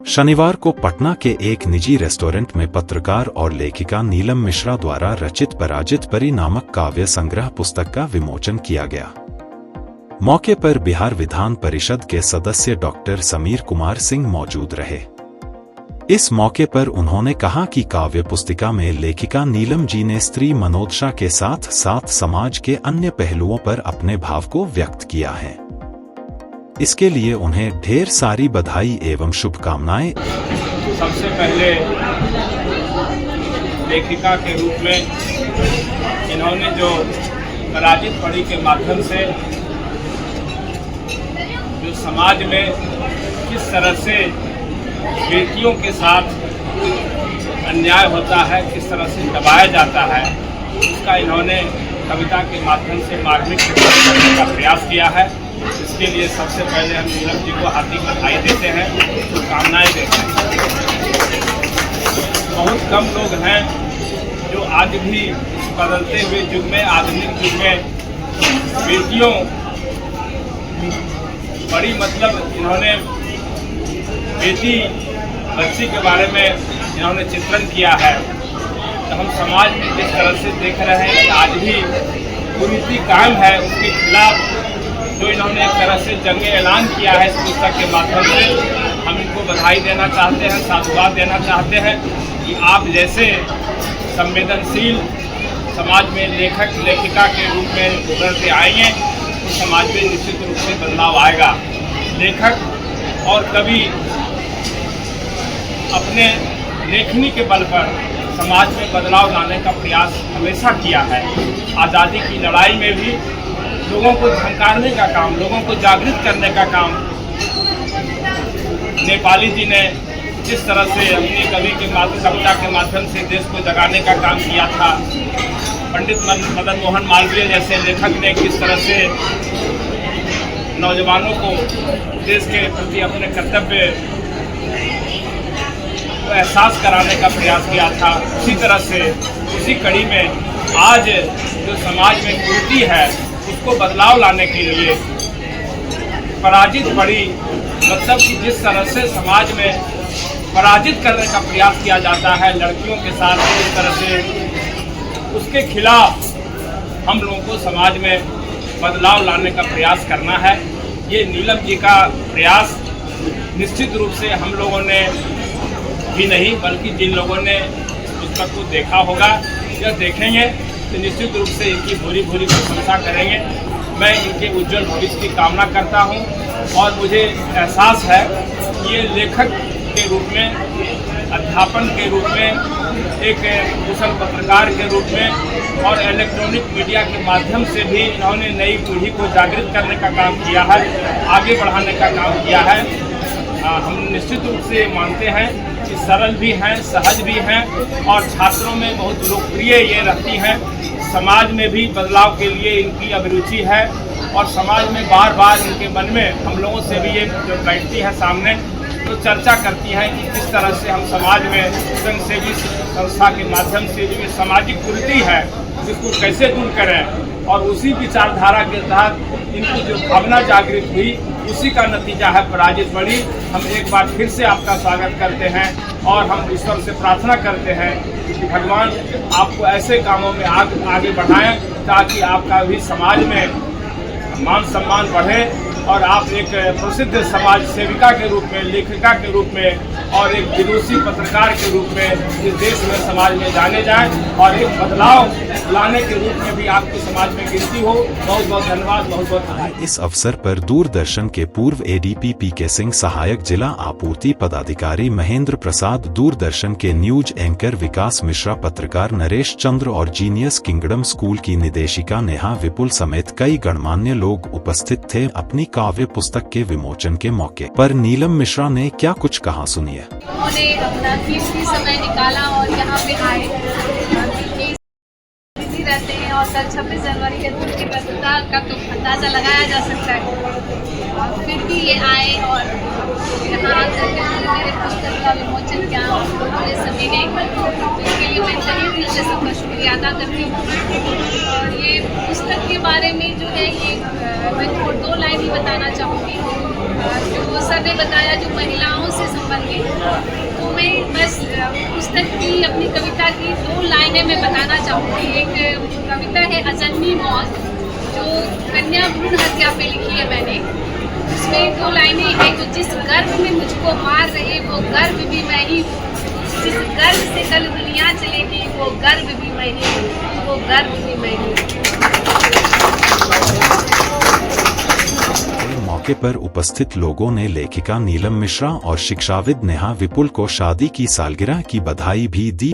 शनिवार को पटना के एक निजी रेस्टोरेंट में पत्रकार और लेखिका नीलम मिश्रा द्वारा रचित पराजित परी नामक काव्य संग्रह पुस्तक का विमोचन किया गया। मौके पर बिहार विधान परिषद के सदस्य डॉक्टर समीर कुमार सिंह मौजूद रहे। इस मौके पर उन्होंने कहा कि काव्य पुस्तिका में लेखिका नीलम जी ने स्त्री मनोदशा के साथ साथ समाज के अन्य पहलुओं पर अपने भाव को व्यक्त किया है। इसके लिए उन्हें ढेर सारी बधाई एवं शुभकामनाएं। सबसे पहले लेखिका के रूप में इन्होंने जो पराजित परी के माध्यम से जो समाज में किस तरह से बेटियों के साथ अन्याय होता है, किस तरह से दबाया जाता है, उसका इन्होंने कविता के माध्यम से मार्मिक चित्रण करने का प्रयास किया है। इसके लिए सबसे पहले हम नीलम जी को हार्दिक बधाई देते हैं, शुभकामनाएं देते हैं। बहुत कम लोग हैं जो आज भी इस बदलते हुए युग में, आधुनिक युग में बेटियों बड़ी मतलब इन्होंने बेटी बच्ची के बारे में इन्होंने चित्रण किया है। तो हम समाज में जिस तरह से देख रहे हैं कि आज भी कुरीति कायम है, उसके खिलाफ जो इन्होंने एक तरह से जंग ऐलान किया है इस पुस्तक के माध्यम से, हम इनको बधाई देना चाहते हैं, साधुवाद देना चाहते हैं कि आप जैसे संवेदनशील समाज में लेखक लेखिका के रूप में उभरते आएंगे तो समाज में निश्चित रूप से बदलाव आएगा। लेखक और कवि अपने लेखनी के बल पर समाज में बदलाव लाने का प्रयास हमेशा किया है। आज़ादी की लड़ाई में भी लोगों को झंकारने का काम, लोगों को जागृत करने का काम नेपाली जी ने जिस तरह से अपनी कविता के माध्यम से देश को जगाने का काम किया था, पंडित मदन मोहन मालवीय जैसे लेखक ने किस तरह से नौजवानों को देश के प्रति अपने कर्तव्य को एहसास कराने का प्रयास किया था। उसी तरह से उसी कड़ी में आज जो समाज में कुरीति है उसको बदलाव लाने के लिए पराजित परी मतलब कि जिस तरह से समाज में पराजित करने का प्रयास किया जाता है लड़कियों के साथ, इस तरह से उसके खिलाफ हम लोगों को समाज में बदलाव लाने का प्रयास करना है। ये नीलम जी का प्रयास निश्चित रूप से हम लोगों ने भी नहीं बल्कि जिन लोगों ने इस पुस्तक को देखा होगा या देखेंगे तो निश्चित रूप से इनकी भूरी भूरी प्रशंसा करेंगे। मैं इनके उज्जवल भविष्य की कामना करता हूं और मुझे एहसास है कि ये लेखक के रूप में, अध्यापन के रूप में, एक कुशल पत्रकार के रूप में और इलेक्ट्रॉनिक मीडिया के माध्यम से भी इन्होंने नई पीढ़ी को जागृत करने का काम किया है, आगे बढ़ाने का काम किया है। हम निश्चित रूप से मानते हैं कि सरल भी हैं, सहज भी हैं और छात्रों में बहुत लोकप्रिय ये रहती हैं। समाज में भी बदलाव के लिए इनकी अभिरुचि है और समाज में बार बार इनके मन में हम लोगों से भी ये जब बैठती है सामने तो चर्चा करती है कि किस तरह से हम समाज में स्वयंसेवी संस्था के माध्यम से जो ये सामाजिक कुरीति है इसको कैसे दूर करें। और उसी विचारधारा के तहत इनकी जो भावना जागृत हुई उसी का नतीजा है पराजित परी। हम एक बार फिर से आपका स्वागत करते हैं और हम ईश्वर से प्रार्थना करते हैं कि भगवान आपको ऐसे कामों में आगे बढ़ाएं ताकि आपका भी समाज में मान सम्मान बढ़े और आप एक प्रसिद्ध समाज सेविका के रूप में, लेखिका के रूप में और एक विदुषी पत्रकार के रूप में इस देश में समाज में जाने जाएं और एक बदलाव लाने के रूप में भी आपकी समाज में गिनती हो। बहुत बहुत धन्यवाद, बहुत बहुत धन्यवाद। इस अवसर पर दूरदर्शन के पूर्व एडीपी पी.के. सिंह, सहायक जिला आपूर्ति पदाधिकारी महेंद्र प्रसाद, दूरदर्शन के न्यूज एंकर विकास मिश्रा, पत्रकार नरेश चंद्र और जीनियस किंगडम स्कूल की निदेशिका नेहा विपुल समेत कई गणमान्य लोग उपस्थित थे। अपनी काव्य पुस्तक के विमोचन के मौके पर नीलम मिश्रा ने क्या कुछ कहा, सुनिए। उन्होंने अपना कीमती समय निकाला और यहाँ पे आए, बिजी रहते हैं और कल 26 जनवरी के दिन की व्यस्तता का तो अंदाजा लगाया जा सकता है और फिर भी ये आए और यहाँ आकर के मेरे पुस्तक का विमोचन किया उन्होंने सभी ने, इसके लिए मैं तहे दिल से सबका शुक्रिया अदा करती हूँ। और ये पुस्तक के बारे में जो है ये मैं 2 लाइन ही बताना चाहूँगी। जो सर ने बताया जो महिलाओं से संबंधित पुस्तक की अपनी कविता की 2 लाइनें मैं बताना चाहूँगी। एक कविता है अजन्मी मौत, जो कन्या भ्रूण हत्या पे लिखी है मैंने। उसमें 2 लाइनें हैं, तो जिस गर्भ में मुझको मार रहे वो गर्भ भी मैं ही हूँ, जिस गर्भ से कल दुनिया चलेगी वो गर्भ भी मैं ही हूँ, वो गर्भ भी मैं ही हूँ। मौके पर उपस्थित लोगों ने लेखिका नीलम मिश्रा और शिक्षाविद नेहा विपुल को शादी की सालगिरह की बधाई भी दी।